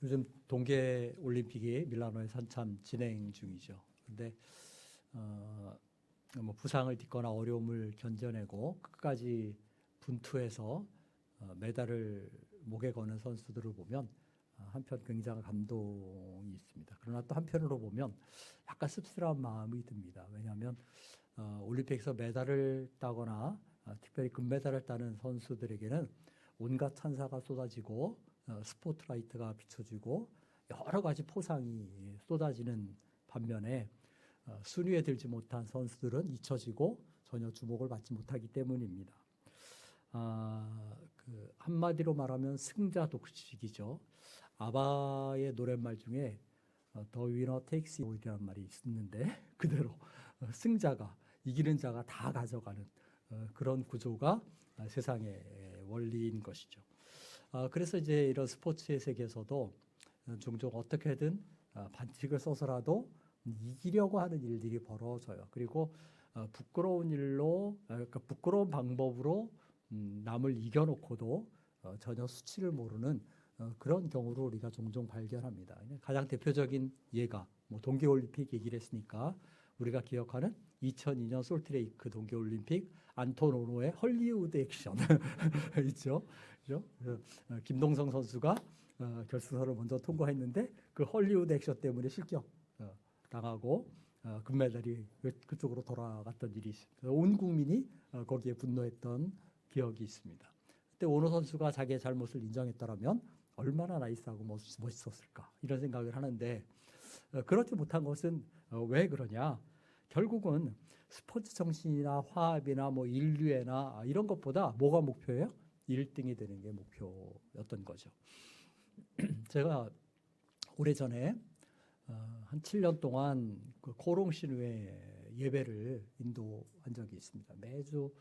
요즘 동계 올림픽이 밀라노에서 한참 진행 중이죠. 근데 뭐 부상을 딛거나 어려움을 견뎌내고 끝까지 분투해서 메달을 목에 거는 선수들을 보면 한편 굉장한 감동이 있습니다. 그러나 또 한편으로 보면 약간 씁쓸한 마음이 듭니다. 왜냐하면 올림픽에서 메달을 따거나 특별히 금메달을 따는 선수들에게는 온갖 찬사가 쏟아지고 스포트라이트가 비춰지고 여러 가지 포상이 쏟아지는 반면에 순위에 들지 못한 선수들은 잊혀지고 전혀 주목을 받지 못하기 때문입니다. 한마디로 말하면 승자 독식이죠. 아바의 노랫말 중에 The winner takes it all이라는 말이 있는데 그대로 승자가 이기는 자가 다 가져가는 그런 구조가 세상의 원리인 것이죠. 그래서 이제 이런 스포츠의 세계에서도 종종 어떻게든 반칙을 써서라도 이기려고 하는 일들이 벌어져요. 그리고 부끄러운 일로, 그러니까 부끄러운 방법으로 남을 이겨놓고도 전혀 수치를 모르는 그런 경우를 우리가 종종 발견합니다. 가장 대표적인 예가 뭐 동계올림픽 얘기를 했으니까 우리가 기억하는 2002년 솔트레이크 동계올림픽 안톤 오노의 헐리우드 액션 있죠. 그죠? 김동성 선수가 결승선을 먼저 통과했는데 그 헐리우드 액션 때문에 실격 당하고 금메달이 그쪽으로 돌아갔던 일이 있습니다. 온 국민이 거기에 분노했던 기억이 있습니다. 그때 오노 선수가 자기의 잘못을 인정했더라면 얼마나 나이스하고 멋있었을까 이런 생각을 하는데 그렇지 못한 것은 왜 그러냐? 결국은 스포츠 정신이나 화합이나 뭐 인류애나 이런 것보다 뭐가 목표예요? 1등이 되는 게 목표였던 거죠. 제가 오래전에 한 7년 동안 그 코롱 신우의 예배를 인도한 적이 있습니다. 매주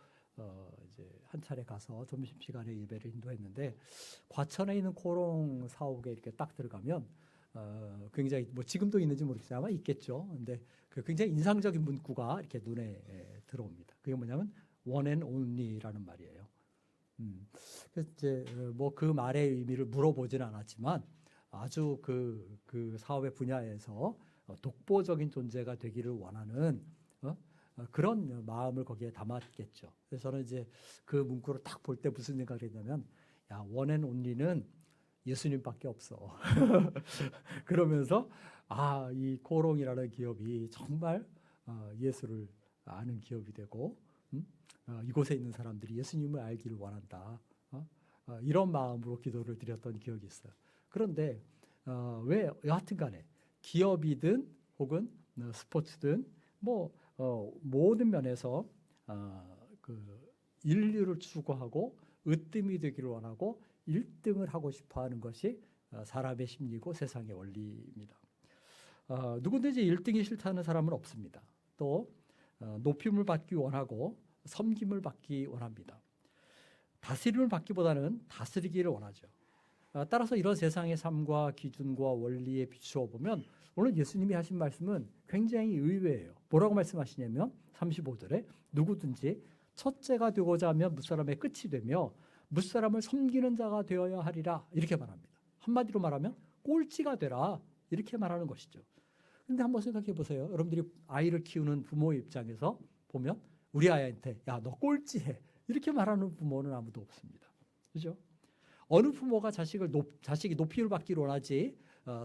이제 한 차례 가서 점심시간에 예배를 인도했는데 과천에 있는 코롱 사옥에 이렇게 딱 들어가면 굉장히 뭐 지금도 있는지 모르겠어요. 아마 있겠죠. 근데 그 굉장히 인상적인 문구가 이렇게 눈에 들어옵니다. 그게 뭐냐면 one and only라는 말이에요. 그래서 이제 뭐 그 말의 의미를 물어보지는 않았지만 아주 그 사업의 분야에서 독보적인 존재가 되기를 원하는 그런 마음을 거기에 담았겠죠. 그래서 저는 이제 그 문구를 딱 볼 때 무슨 생각을 했냐면 야, one and only는 예수님밖에 없어. 그러면서 이 코롱이라는 기업이 정말 예수를 아는 기업이 되고 이곳에 있는 사람들이 예수님을 알기를 원한다. 이런 마음으로 기도를 드렸던 기억이 있어요. 그런데 왜 여하튼 간에 기업이든 혹은 스포츠든 뭐 모든 면에서 그 인류를 추구하고 으뜸이 되기를 원하고 1등을 하고 싶어 하는 것이 사람의 심리고 세상의 원리입니다. 누구든지 1등이 싫다는 사람은 없습니다. 또 높임을 받기 원하고 섬김을 받기 원합니다. 다스림을 받기보다는 다스리기를 원하죠. 따라서 이런 세상의 삶과 기준과 원리에 비추어 보면 오늘 예수님이 하신 말씀은 굉장히 의외예요. 뭐라고 말씀하시냐면 35절에 누구든지 첫째가 되고자 하면 무사람의 끝이 되며 무사람을 섬기는 자가 되어야 하리라 이렇게 말합니다. 한마디로 말하면 꼴찌가 되라 이렇게 말하는 것이죠. 그런데 한번 생각해 보세요. 여러분들이 아이를 키우는 부모의 입장에서 보면 우리 아이한테 야, 너 꼴찌해 이렇게 말하는 부모는 아무도 없습니다. 그죠? 어느 부모가 자식이 높임을 받기를 원하지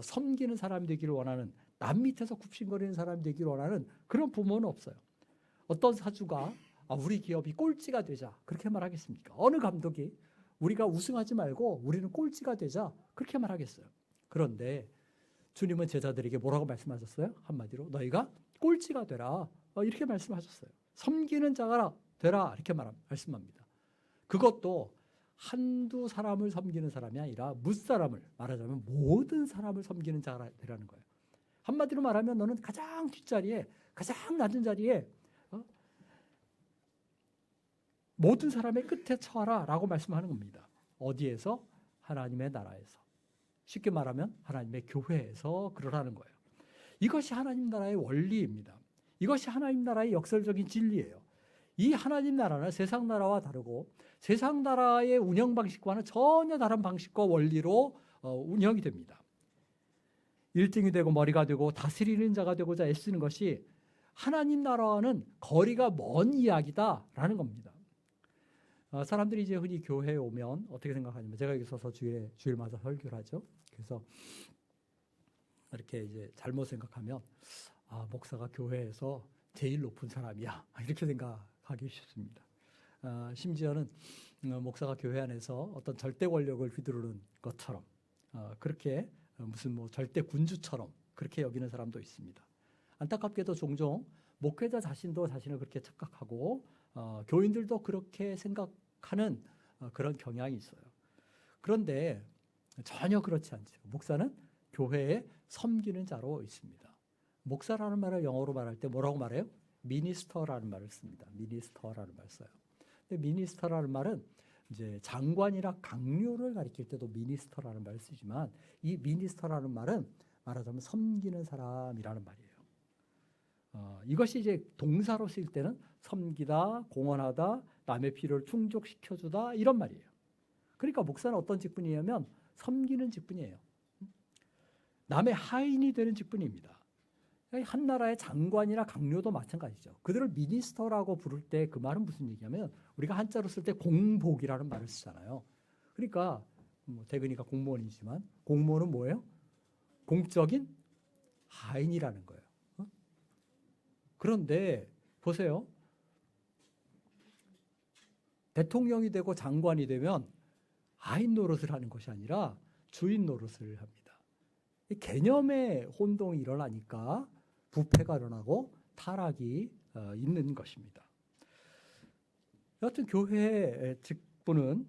섬기는 사람이 되기를 원하는 남 밑에서 굽신거리는 사람이 되기를 원하는 그런 부모는 없어요. 어떤 사주가 우리 기업이 꼴찌가 되자 그렇게 말하겠습니까? 어느 감독이 우리가 우승하지 말고 우리는 꼴찌가 되자 그렇게 말하겠어요. 그런데 주님은 제자들에게 뭐라고 말씀하셨어요? 한마디로 너희가 꼴찌가 되라 이렇게 말씀하셨어요. 섬기는 자가 되라 이렇게 말씀합니다. 그것도 한두 사람을 섬기는 사람이 아니라 무사람을 말하자면 모든 사람을 섬기는 자가 되라는 거예요. 한마디로 말하면 너는 가장 뒷자리에 가장 낮은 자리에 모든 사람의 끝에 처하라 라고 말씀하는 겁니다. 어디에서? 하나님의 나라에서. 쉽게 말하면 하나님의 교회에서 그러라는 거예요. 이것이 하나님 나라의 원리입니다. 이것이 하나님 나라의 역설적인 진리예요. 이 하나님 나라는 세상 나라와 다르고 세상 나라의 운영 방식과는 전혀 다른 방식과 원리로 운영이 됩니다. 1등이 되고 머리가 되고 다스리는 자가 되고자 애쓰는 것이 하나님 나라와는 거리가 먼 이야기다라는 겁니다. 사람들이 이제 흔히 교회에 오면 어떻게 생각하냐면, 제가 여기 서서 주일마다 설교를 하죠. 그래서 이렇게 이제 잘못 생각하면 목사가 교회에서 제일 높은 사람이야, 이렇게 생각하기 쉽습니다. 심지어는 목사가 교회 안에서 어떤 절대 권력을 휘두르는 것처럼, 그렇게 무슨 뭐 절대 군주처럼 그렇게 여기는 사람도 있습니다. 안타깝게도 종종 목회자 자신도 자신을 그렇게 착각하고 교인들도 그렇게 생각하는 그런 경향이 있어요. 그런데 전혀 그렇지 않죠. 목사는 교회에 섬기는 자로 있습니다. 목사라는 말을 영어로 말할 때 뭐라고 말해요? 미니스터라는 말을 씁니다. 미니스터라는 말을 써요. 근데 미니스터라는 말은 이제 장관이나 강요를 가리킬 때도 미니스터라는 말을 쓰지만, 이 미니스터라는 말은 말하자면 섬기는 사람이라는 말이에요. 이것이 이제 동사로 쓰일 때는 섬기다, 공헌하다, 남의 필요를 충족시켜주다, 이런 말이에요. 그러니까 목사는 어떤 직분이냐면 섬기는 직분이에요. 남의 하인이 되는 직분입니다. 한 나라의 장관이나 강요도 마찬가지죠. 그들을 미니스터라고 부를 때 그 말은 무슨 얘기냐면, 우리가 한자로 쓸 때 공복이라는 말을 쓰잖아요. 그러니까 대근이가 공무원이지만 공무원은 뭐예요? 공적인 하인이라는 거예요. 그런데 보세요. 대통령이 되고 장관이 되면 하인 노릇을 하는 것이 아니라 주인 노릇을 합니다. 이 개념의 혼동이 일어나니까 부패가 일어나고 타락이 있는 것입니다. 여하튼 교회의 직분은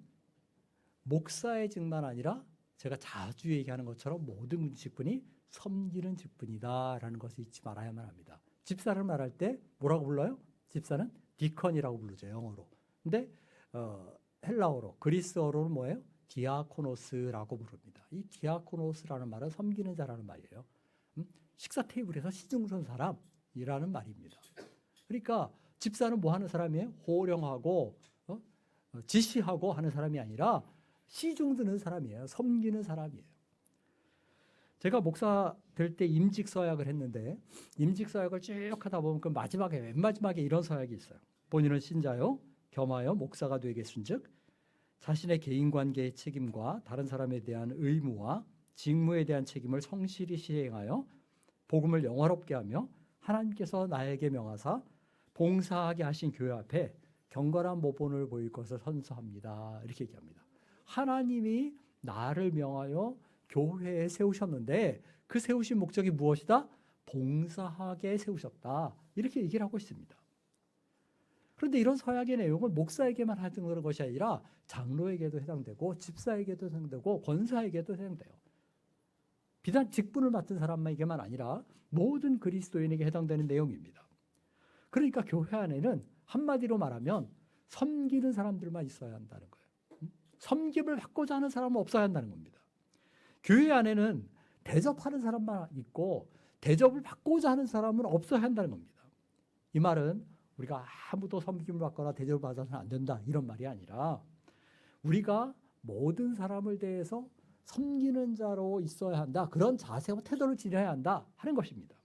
목사의 직만 아니라 제가 자주 얘기하는 것처럼 모든 직분이 섬기는 직분이다라는 것을 잊지 말아야만 합니다. 집사를 말할 때 뭐라고 불러요? 집사는 디컨이라고 부르죠, 영어로. 근데 헬라어로, 그리스어로는 뭐예요? 디아코노스라고 부릅니다. 이 디아코노스라는 말은 섬기는 자라는 말이에요. 식사 테이블에서 시중선 사람이라는 말입니다. 그러니까 집사는 뭐 하는 사람이에요? 호령하고 지시하고 하는 사람이 아니라 시중 드는 사람이에요. 섬기는 사람이에요. 제가 목사 될 때 임직 서약을 했는데, 임직 서약을 쭉 하다 보면 그 마지막에, 맨 마지막에 이런 서약이 있어요. 본인은 신자요 겸하여 목사가 되겠은즉 자신의 개인 관계의 책임과 다른 사람에 대한 의무와 직무에 대한 책임을 성실히 시행하여 복음을 영화롭게 하며 하나님께서 나에게 명하사 봉사하게 하신 교회 앞에 경건한 모본을 보일 것을 선서합니다. 이렇게 얘기합니다. 하나님이 나를 명하여 교회에 세우셨는데 그 세우신 목적이 무엇이다? 봉사하게 세우셨다. 이렇게 얘기를 하고 있습니다. 그런데 이런 서약의 내용은 목사에게만 하는 것이 아니라 장로에게도 해당되고 집사에게도 해당되고 권사에게도 해당돼요. 비단 직분을 맡은 사람에게만 아니라 모든 그리스도인에게 해당되는 내용입니다. 그러니까 교회 안에는 한마디로 말하면 섬기는 사람들만 있어야 한다는 거예요. 섬김을 받고자 하는 사람은 없어야 한다는 겁니다. 교회 안에는 대접하는 사람만 있고 대접을 받고자 하는 사람은 없어야 한다는 겁니다. 이 말은 우리가 아무도 섬김을 받거나 대접을 받아서는 안 된다, 이런 말이 아니라 우리가 모든 사람을 대해서 섬기는 자로 있어야 한다, 그런 자세와 태도를 지녀야 한다 하는 것입니다.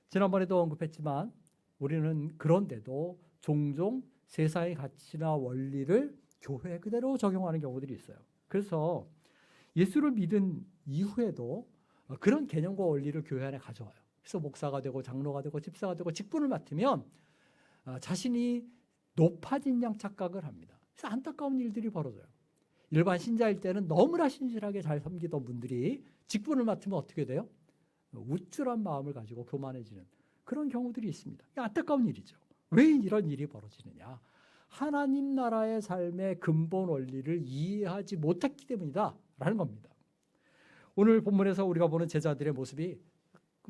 지난번에도 언급했지만 우리는 그런데도 종종 세상의 가치나 원리를 교회에 그대로 적용하는 경우들이 있어요. 그래서 예수를 믿은 이후에도 그런 개념과 원리를 교회 안에 가져와요. 그래서 목사가 되고 장로가 되고 집사가 되고 직분을 맡으면 자신이 높아진 양 착각을 합니다. 그래서 안타까운 일들이 벌어져요. 일반 신자일 때는 너무나 신실하게 잘 섬기던 분들이 직분을 맡으면 어떻게 돼요? 우쭐한 마음을 가지고 교만해지는 그런 경우들이 있습니다. 안타까운 일이죠. 왜 이런 일이 벌어지느냐? 하나님 나라의 삶의 근본 원리를 이해하지 못했기 때문이다 라는 겁니다. 오늘 본문에서 우리가 보는 제자들의 모습이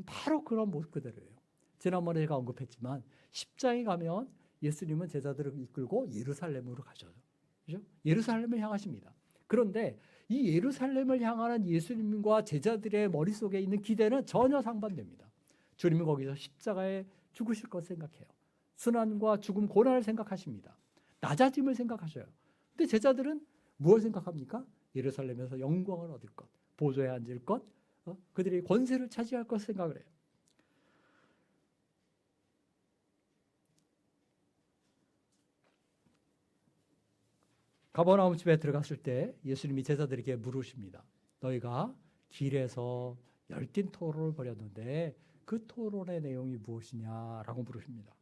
바로 그런 모습 그대로예요. 지난번에 제가 언급했지만 10장에 가면 예수님은 제자들을 이끌고 예루살렘으로 가셔요. 그죠? 예루살렘을 향하십니다. 그런데 이 예루살렘을 향하는 예수님과 제자들의 머릿속에 있는 기대는 전혀 상반됩니다. 주님은 거기서 십자가에 죽으실 것 생각해요. 순환과 죽음, 고난을 생각하십니다. 낮아짐을 생각하셔요. 근데 제자들은 무엇을 생각합니까? 예루살렘에서 영광을 얻을 것, 보좌에 앉을 것, 그들이 권세를 차지할 것을 생각을 해요. 가버나움 집에 들어갔을 때 예수님이 제자들에게 물으십니다. 너희가 길에서 열띤 토론을 벌였는데 그 토론의 내용이 무엇이냐라고 물으십니다.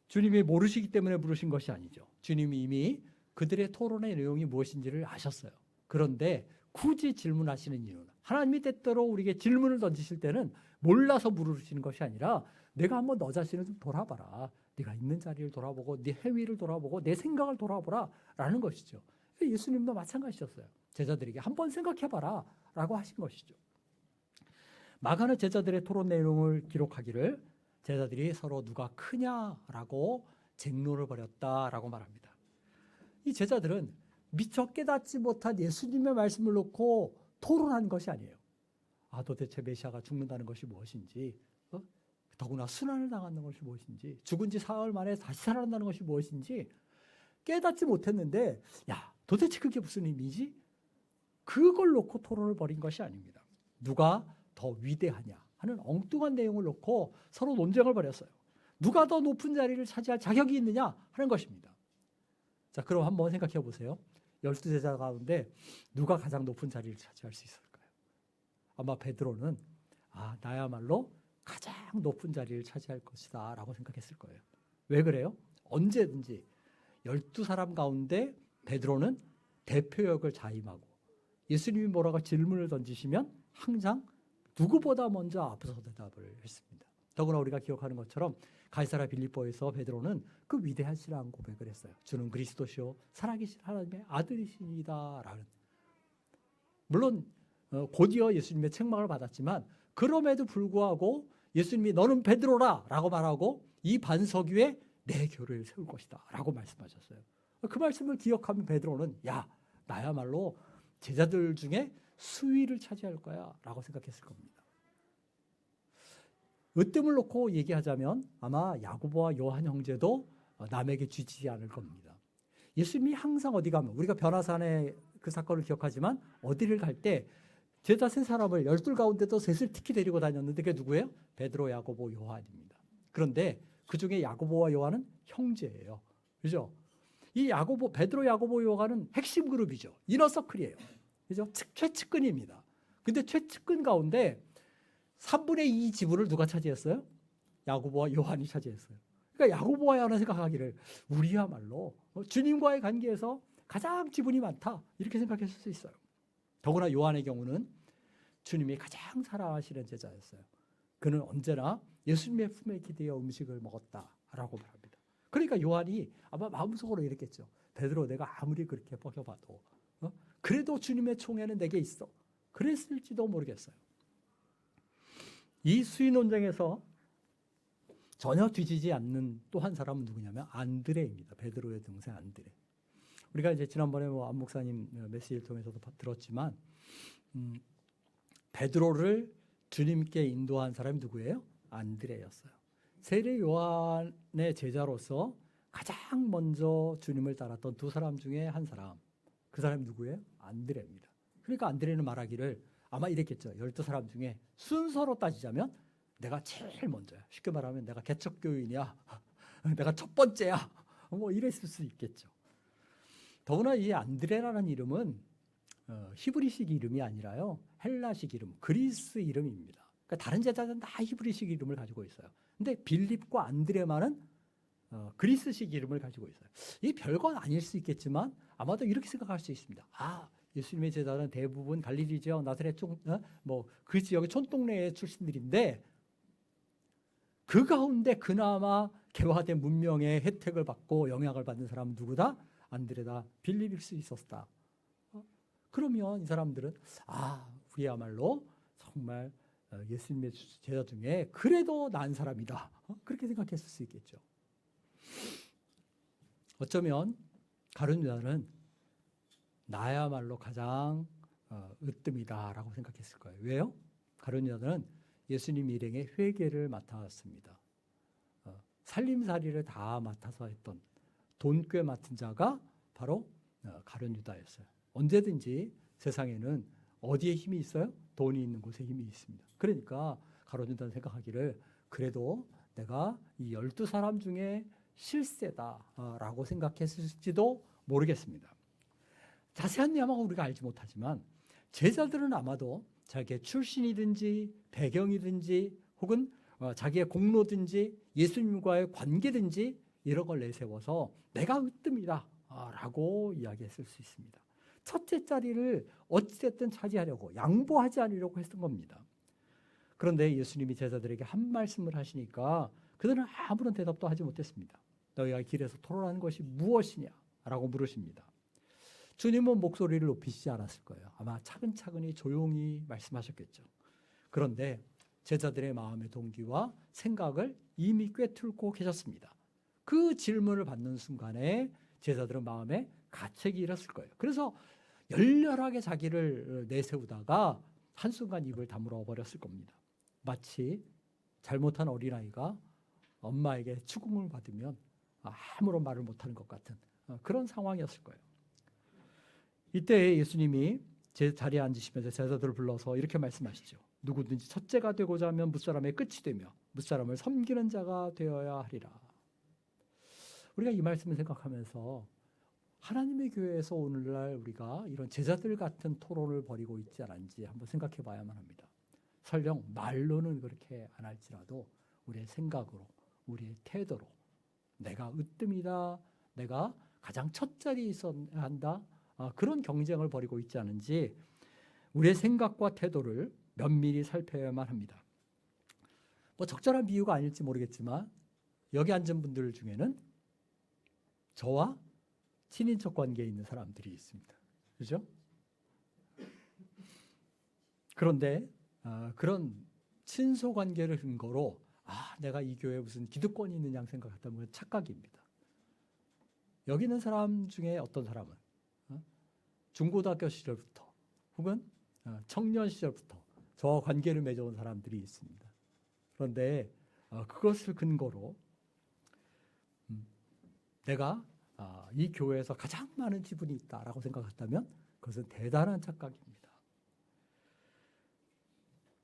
주님이 모르시기 때문에 물으신 것이 아니죠. 주님이 이미 그들의 토론의 내용이 무엇인지를 아셨어요. 그런데 굳이 질문하시는 이유는, 하나님이 때때로 우리에게 질문을 던지실 때는 몰라서 물으시는 것이 아니라 내가 한번 너 자신을 좀 돌아봐라. 네가 있는 자리를 돌아보고 네 행위를 돌아보고 내 생각을 돌아보라 라는 것이죠. 예수님도 마찬가지셨어요. 제자들에게 한번 생각해봐라 라고 하신 것이죠. 마가는 제자들의 토론 내용을 기록하기를 제자들이 서로 누가 크냐라고 쟁론을 벌였다라고 말합니다. 이 제자들은 미처 깨닫지 못한 예수님의 말씀을 놓고 토론한 것이 아니에요. 도대체 메시아가 죽는다는 것이 무엇인지, 더구나 순환을 당하는 것이 무엇인지, 죽은 지 사흘 만에 다시 살아난다는 것이 무엇인지 깨닫지 못했는데, 도대체 그게 무슨 의미지? 그걸 놓고 토론을 벌인 것이 아닙니다. 누가 더 위대하냐 하는 엉뚱한 내용을 놓고 서로 논쟁을 벌였어요. 누가 더 높은 자리를 차지할 자격이 있느냐 하는 것입니다. 자, 그럼 한번 생각해 보세요. 12제자 가운데 누가 가장 높은 자리를 차지할 수 있을까요? 아마 베드로는 나야말로 가장 높은 자리를 차지할 것이다 라고 생각했을 거예요. 왜 그래요? 언제든지 12사람 가운데 베드로는 대표역을 자임하고 예수님이 뭐라고 질문을 던지시면 항상 누구보다 먼저 앞서서 대답을 했습니다. 더구나 우리가 기억하는 것처럼 가이사랴 빌립보에서 베드로는 그 위대한 신앙 고백을 했어요. 주는 그리스도시요 살아계신 하나님의 아들이시다 라는. 물론 곧이어 예수님의 책망을 받았지만 그럼에도 불구하고 예수님이 너는 베드로라 라고 말하고 이 반석 위에 내 교회를 세울 것이다 라고 말씀하셨어요. 그 말씀을 기억하면 베드로는 나야말로 제자들 중에 수위를 차지할 거야 라고 생각했을 겁니다. 으뜸을 놓고 얘기하자면 아마 야고보와 요한 형제도 남에게 쥐지 않을 겁니다. 예수님이 항상 어디 가면, 우리가 변화산의 그 사건을 기억하지만 어디를 갈 때 제자 세 사람을 12 가운데도 셋을 특히 데리고 다녔는데 그게 누구예요? 베드로, 야고보, 요한입니다. 그런데 그중에 야고보와 요한은 형제예요. 그죠? 이 베드로, 야고보, 요한은 핵심 그룹이죠. 이너서클이에요. 그죠? 최측근입니다. 근데 최측근 가운데 3분의 2 지분을 누가 차지했어요? 야고보와 요한이 차지했어요. 그러니까 야고보와 요한은 생각하기를 우리야말로 주님과의 관계에서 가장 지분이 많다 이렇게 생각했을 수 있어요. 더구나 요한의 경우는 주님이 가장 사랑하시는 제자였어요. 그는 언제나 예수님의 품에 기대어 음식을 먹었다라고 말합니다. 그러니까 요한이 아마 마음속으로 이랬겠죠. 베드로, 내가 아무리 그렇게 뻐겨봐도 그래도 주님의 총애는 내게 있어. 그랬을지도 모르겠어요. 이 수위 논쟁에서 전혀 뒤지지 않는 또 한 사람은 누구냐면 안드레입니다. 베드로의 동생 안드레. 우리가 이제 지난번에 안 목사님 메시지를 통해서도 들었지만 베드로를 주님께 인도한 사람이 누구예요? 안드레였어요. 세례 요한의 제자로서 가장 먼저 주님을 따랐던 두 사람 중에 한 사람. 그 사람이 누구예요? 안드레입니다. 그러니까 안드레는 말하기를 아마 이랬겠죠. 12사람 중에 순서로 따지자면 내가 제일 먼저야. 쉽게 말하면 내가 개척교인이야. 내가 첫 번째야. 뭐 이랬을 수 있겠죠. 더구나 이 안드레라는 이름은 히브리식 이름이 아니라요. 헬라식 이름, 그리스 이름입니다. 그러니까 다른 제자들은 다 히브리식 이름을 가지고 있어요. 근데 빌립과 안드레만은 그리스식 이름을 가지고 있어요. 이 별건 아닐 수 있겠지만 아마도 이렇게 생각할 수 있습니다. 예수님의 제자는 대부분 갈릴리 지역, 나사렛 그 지역의 촌동네 출신들인데 그 가운데 그나마 개화된 문명의 혜택을 받고 영향을 받는 사람은 누구다? 안드레다, 빌립일 수 있었다. 그러면 이 사람들은 우리야말로 정말 예수님의 제자 중에 그래도 나은 사람이다. 그렇게 생각했을 수 있겠죠. 어쩌면 가룟 유다는 나야말로 가장 으뜸이다라고 생각했을 거예요. 왜요? 가룟 유다는 예수님 일행의 회개를 맡았습니다. 살림살이를 다 맡아서 했던 돈꽤 맡은 자가 바로 가룟 유다였어요. 언제든지 세상에는 어디에 힘이 있어요? 돈이 있는 곳에 힘이 있습니다. 그러니까 가론유다는 생각하기를 그래도 내가 이 12사람 중에 실세다라고 생각했을지도 모르겠습니다. 자세한 내용은 우리가 알지 못하지만 제자들은 아마도 자기의 출신이든지 배경이든지 혹은 자기의 공로든지 예수님과의 관계든지 이런 걸 내세워서 내가 으뜸이다 라고 이야기했을 수 있습니다. 첫째 자리를 어찌됐든 차지하려고 양보하지 않으려고 했던 겁니다. 그런데 예수님이 제자들에게 한 말씀을 하시니까 그들은 아무런 대답도 하지 못했습니다. 너희가 길에서 토론하는 것이 무엇이냐 라고 물으십니다. 주님은 목소리를 높이시지 않았을 거예요. 아마 차근차근히 조용히 말씀하셨겠죠. 그런데 제자들의 마음의 동기와 생각을 이미 꿰뚫고 계셨습니다. 그 질문을 받는 순간에 제자들은 마음에 가책이 일었을 거예요. 그래서 열렬하게 자기를 내세우다가 한순간 입을 다물어 버렸을 겁니다. 마치 잘못한 어린아이가 엄마에게 추궁을 받으면 아무런 말을 못하는 것 같은 그런 상황이었을 거예요. 이때 예수님이 제 자리에 앉으시면서 제자들을 불러서 이렇게 말씀하시죠. 누구든지 첫째가 되고자 하면 무사람의 끝이 되며 무사람을 섬기는 자가 되어야 하리라. 우리가 이 말씀을 생각하면서 하나님의 교회에서 오늘날 우리가 이런 제자들 같은 토론을 벌이고 있지 않은지 한번 생각해 봐야만 합니다. 설령 말로는 그렇게 안 할지라도 우리의 생각으로, 우리의 태도로 내가 으뜸이다, 내가 가장 첫 자리에 있어야 한다, 그런 경쟁을 벌이고 있지 않은지 우리의 생각과 태도를 면밀히 살펴야만 합니다. 뭐 적절한 비유가 아닐지 모르겠지만 여기 앉은 분들 중에는 저와 친인척 관계에 있는 사람들이 있습니다. 그렇죠? 그런데 그런 친소 관계를 근거로 내가 이 교회에 무슨 기득권이 있느냐 생각했다면 착각입니다. 여기 있는 사람 중에 어떤 사람은 중고등학교 시절부터 혹은 청년 시절부터 저와 관계를 맺어온 사람들이 있습니다. 그런데 그것을 근거로 내가 이 교회에서 가장 많은 지분이 있다라고 생각했다면 그것은 대단한 착각입니다.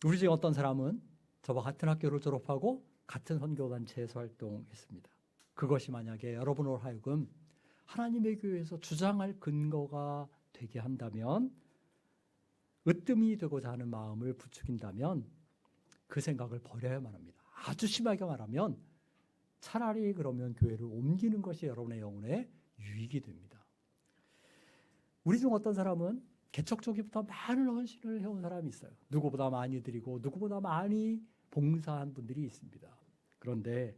우리 중에 어떤 사람은 저와 같은 학교를 졸업하고 같은 선교단체에서 활동했습니다. 그것이 만약에 여러분으로 하여금 하나님의 교회에서 주장할 근거가 되게 한다면, 으뜸이 되고자 하는 마음을 부추긴다면 그 생각을 버려야만 합니다. 아주 심하게 말하면 차라리 그러면 교회를 옮기는 것이 여러분의 영혼에 유익이 됩니다. 우리 중 어떤 사람은 개척 초기부터 많은 헌신을 해온 사람이 있어요. 누구보다 많이 드리고 누구보다 많이 봉사한 분들이 있습니다. 그런데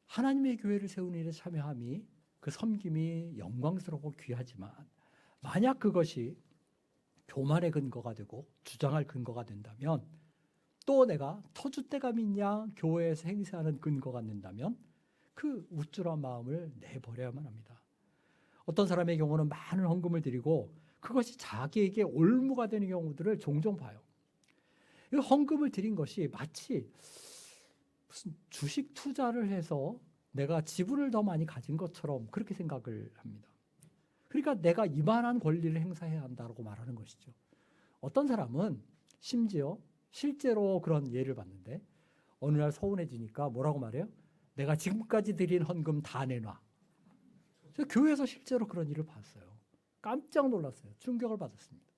하나님의 교회를 세우는 일에 참여함이 그 섬김이 영광스럽고 귀하지만 만약 그것이 교만의 근거가 되고 주장할 근거가 된다면, 또 내가 터줏대감이 있냐 교회에서 행세하는 근거가 된다면 그 우쭐한 마음을 내버려야만 합니다. 어떤 사람의 경우는 많은 헌금을 드리고 그것이 자기에게 올무가 되는 경우들을 종종 봐요. 이 헌금을 드린 것이 마치 무슨 주식 투자를 해서 내가 지분을 더 많이 가진 것처럼 그렇게 생각을 합니다. 그러니까 내가 이만한 권리를 행사해야 한다고 말하는 것이죠. 어떤 사람은 심지어 실제로 그런 예를 봤는데 어느 날 서운해지니까 뭐라고 말해요? 내가 지금까지 드린 헌금 다 내놔. 제가 교회에서 실제로 그런 일을 봤어요. 깜짝 놀랐어요. 충격을 받았습니다.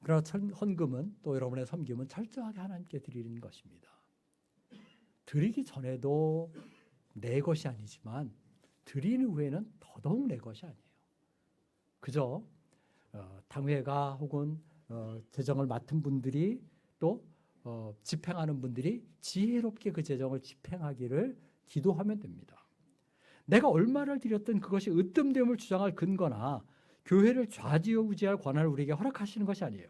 그러나 헌금은 또 여러분의 섬김은 철저하게 하나님께 드리는 것입니다. 드리기 전에도 내 것이 아니지만 드리는 후에는 더더욱 내 것이 아니에요. 그저 당회가 혹은 재정을 맡은 분들이 또 집행하는 분들이 지혜롭게 그 재정을 집행하기를 기도하면 됩니다. 내가 얼마를 드렸든 그것이 으뜸됨을 주장할 근거나 교회를 좌지우지할 권한을 우리에게 허락하시는 것이 아니에요.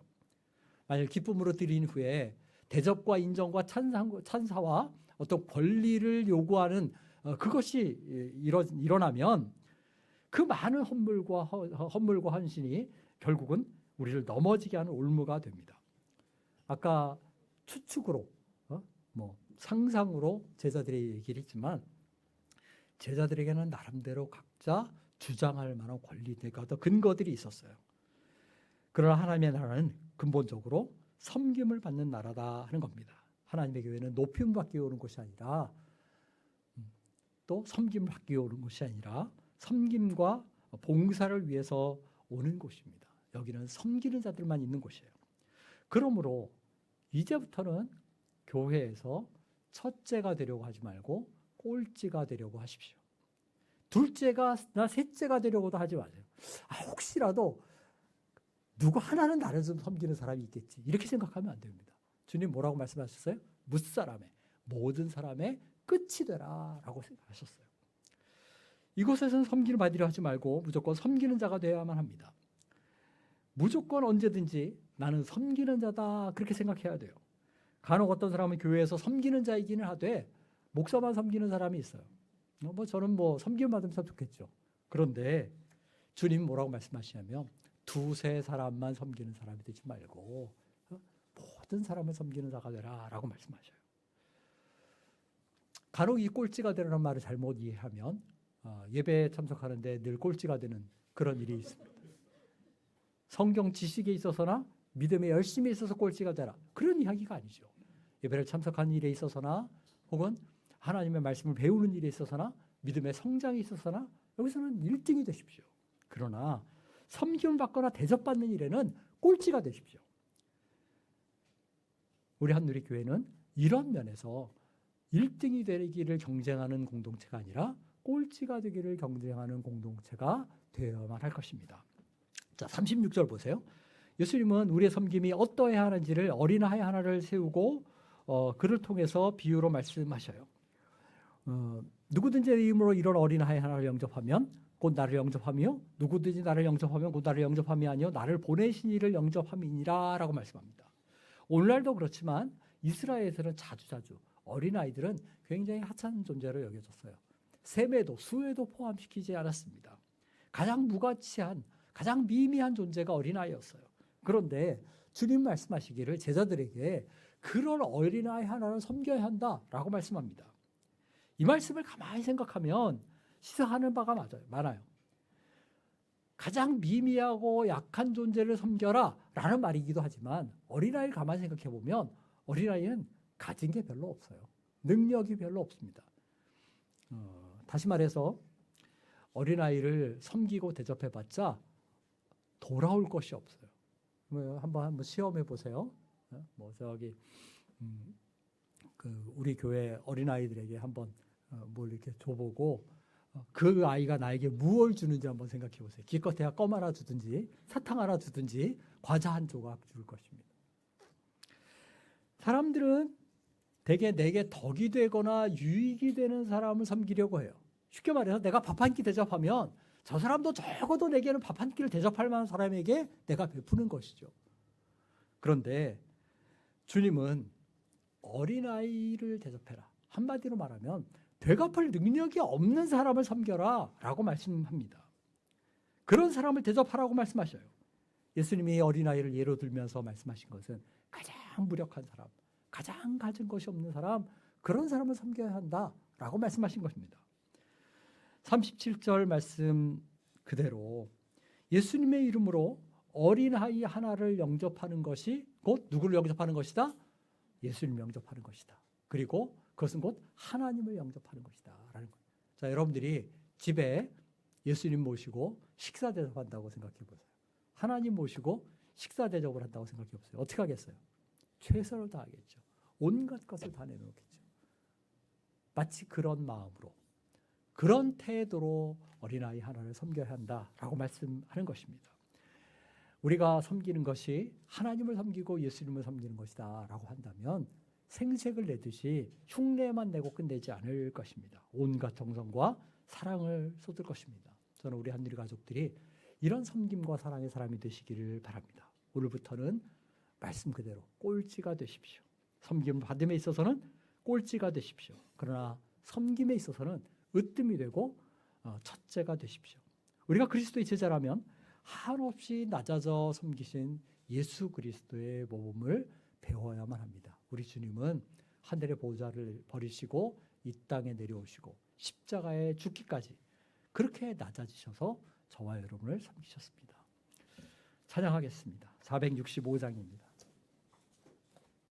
만약 기쁨으로 드린 후에 대접과 인정과 찬사와 어떤 권리를 요구하는 그것이 일어나면 그 많은 헌물과 헌신이 결국은 우리를 넘어지게 하는 올무가 됩니다. 아까 추측으로 상상으로 제자들의 얘기를 했지만 제자들에게는 나름대로 각자 주장할 만한 권리가 더 근거들이 있었어요. 그러나 하나님의 나라는 근본적으로 섬김을 받는 나라다 하는 겁니다. 하나님의 교회는 높임을 받기 위해 오는 것이 아니라 또 섬김을 받기 위해 오는 것이 아니라 섬김과 봉사를 위해서 오는 곳입니다. 여기는 섬기는 자들만 있는 곳이에요. 그러므로 이제부터는 교회에서 첫째가 되려고 하지 말고 꼴찌가 되려고 하십시오. 둘째나 셋째가 되려고도 하지 마세요. 혹시라도 누구 하나는 나를 좀 섬기는 사람이 있겠지, 이렇게 생각하면 안 됩니다. 주님 뭐라고 말씀하셨어요? 무사람의 모든 사람의 끝이 되라 라고 생각하셨어요. 이곳에서는 섬기를 받으려 하지 말고 무조건 섬기는 자가 되어야만 합니다. 무조건 언제든지 나는 섬기는 자다, 그렇게 생각해야 돼요. 간혹 어떤 사람은 교회에서 섬기는 자이기는 하되 목사만 섬기는 사람이 있어요. 저는 섬김 받으면 참 좋겠죠. 그런데 주님 뭐라고 말씀하시냐면 두세 사람만 섬기는 사람이 되지 말고 모든 사람을 섬기는 자가 되라 라고 말씀하셔요. 간혹 이 꼴찌가 되라는 말을 잘못 이해하면 예배에 참석하는데 늘 꼴찌가 되는 그런 일이 있습니다. 성경 지식에 있어서나 믿음에 열심히 있어서 꼴찌가 되라, 그런 이야기가 아니죠. 예배를 참석하는 일에 있어서나 혹은 하나님의 말씀을 배우는 일에 있어서나 믿음의 성장에 있어서나 여기서는 1등이 되십시오. 그러나 섬김을 받거나 대접받는 일에는 꼴찌가 되십시오. 우리 한누리교회는 이런 면에서 1등이 되기를 경쟁하는 공동체가 아니라 꼴찌가 되기를 경쟁하는 공동체가 되어야만 할 것입니다. 자, 36절 보세요. 예수님은 우리의 섬김이 어떠해야 하는지를 어린아이 하나를 세우고 그를 통해서 비유로 말씀하셔요. 누구든지 내 이름으로 이런 어린아이 하나를 영접하면 곧 나를 영접하며 누구든지 나를 영접하면 곧 나를 영접함이 아니요 나를 보내신 이를 영접함이니라 라고 말씀합니다. 오늘날도 그렇지만 이스라엘에서는 자주자주 어린아이들은 굉장히 하찮은 존재로 여겨졌어요. 셈에도 수에도 포함시키지 않았습니다. 가장 무가치한, 가장 미미한 존재가 어린아이였어요. 그런데 주님 말씀하시기를 제자들에게 그런 어린아이 하나를 섬겨야 한다라고 말씀합니다. 이 말씀을 가만히 생각하면 시사하는 바가 많아요. 가장 미미하고 약한 존재를 섬겨라 라는 말이기도 하지만 어린아이를 가만히 생각해 보면 어린아이는 가진 게 별로 없어요. 능력이 별로 없습니다. 다시 말해서 어린아이를 섬기고 대접해봤자 돌아올 것이 없어요. 한번 시험해 보세요. 우리 교회 어린아이들에게 한번 뭘 이렇게 줘보고 그 아이가 나에게 무엇을 주는지 한번 생각해 보세요. 기껏해야 껌 하나 주든지 사탕 하나 주든지 과자 한 조각 줄 것입니다. 사람들은 대개 내게 덕이 되거나 유익이 되는 사람을 섬기려고 해요. 쉽게 말해서 내가 밥 한 끼 대접하면 저 사람도 적어도 내게는 밥 한 끼를 대접할 만한 사람에게 내가 베푸는 것이죠. 그런데 주님은 어린아이를 대접해라. 한마디로 말하면 되갚을 능력이 없는 사람을 섬겨라 라고 말씀합니다. 그런 사람을 대접하라고 말씀하셔요. 예수님이 어린아이를 예로 들면서 말씀하신 것은 가장 무력한 사람, 가장 가진 것이 없는 사람, 그런 사람을 섬겨야 한다라고 말씀하신 것입니다. 37절 말씀 그대로 예수님의 이름으로 어린아이 하나를 영접하는 것이 곧 누구를 영접하는 것이다? 예수님을 영접하는 것이다. 그리고 그것은 곧 하나님을 영접하는 것이다 라는 거예요. 자, 여러분들이 집에 예수님 모시고 식사 대접한다고 생각해 보세요. 하나님 모시고 식사 대접을 한다고 생각해 보세요. 어떻게 하겠어요? 최선을 다하겠죠. 온갖 것을 다 내놓겠죠. 마치 그런 마음으로, 그런 태도로 어린아이 하나를 섬겨야 한다라고 말씀하는 것입니다. 우리가 섬기는 것이 하나님을 섬기고 예수님을 섬기는 것이다 라고 한다면 생색을 내듯이 흉내만 내고 끝내지 않을 것입니다. 온갖 정성과 사랑을 쏟을 것입니다. 저는 우리 한누리 가족들이 이런 섬김과 사랑의 사람이 되시기를 바랍니다. 오늘부터는 말씀 그대로 꼴찌가 되십시오. 섬김 받음에 있어서는 꼴찌가 되십시오. 그러나 섬김에 있어서는 으뜸이 되고 첫째가 되십시오. 우리가 그리스도의 제자라면 한없이 낮아져 섬기신 예수 그리스도의 모범을 배워야만 합니다. 우리 주님은 하늘의 보좌를 버리시고 이 땅에 내려오시고 십자가에 죽기까지 그렇게 낮아지셔서 저와 여러분을 섬기셨습니다. 찬양하겠습니다. 465장입니다.